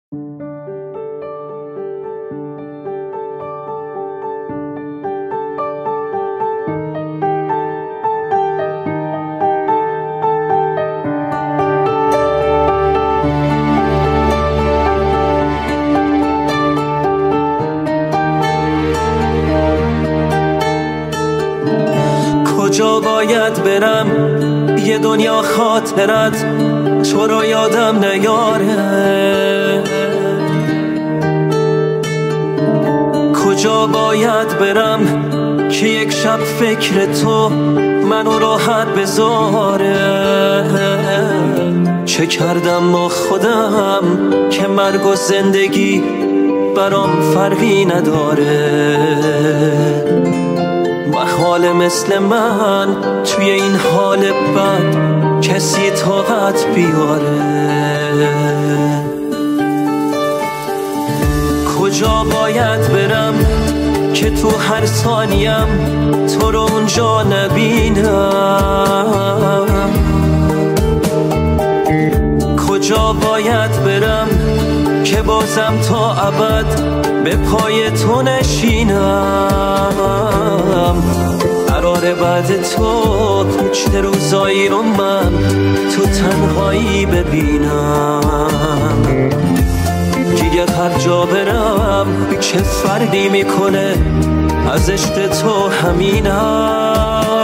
کجا باید برم یه دنیا خاطرت تو رو یادم نیاره؟ کجا باید برم که یک شب فکر تو منو راحت بذاره؟ چه کردم با خودم که مرگ و زندگی برام فرقی نداره؟ محال مثل من توی این حال بد کسی طاقت بیاره؟ کجا باید برم که تو هر ثانیم تو رو اونجا نبینم؟ کجا باید برم که بازم تا ابد به پای تو نشینم؟ قراره بعد تو چه روزایی رو من تو تنهایی ببینم؟ دیگه هر جا برم چه فرقی میکنه از عشق تو همینم؟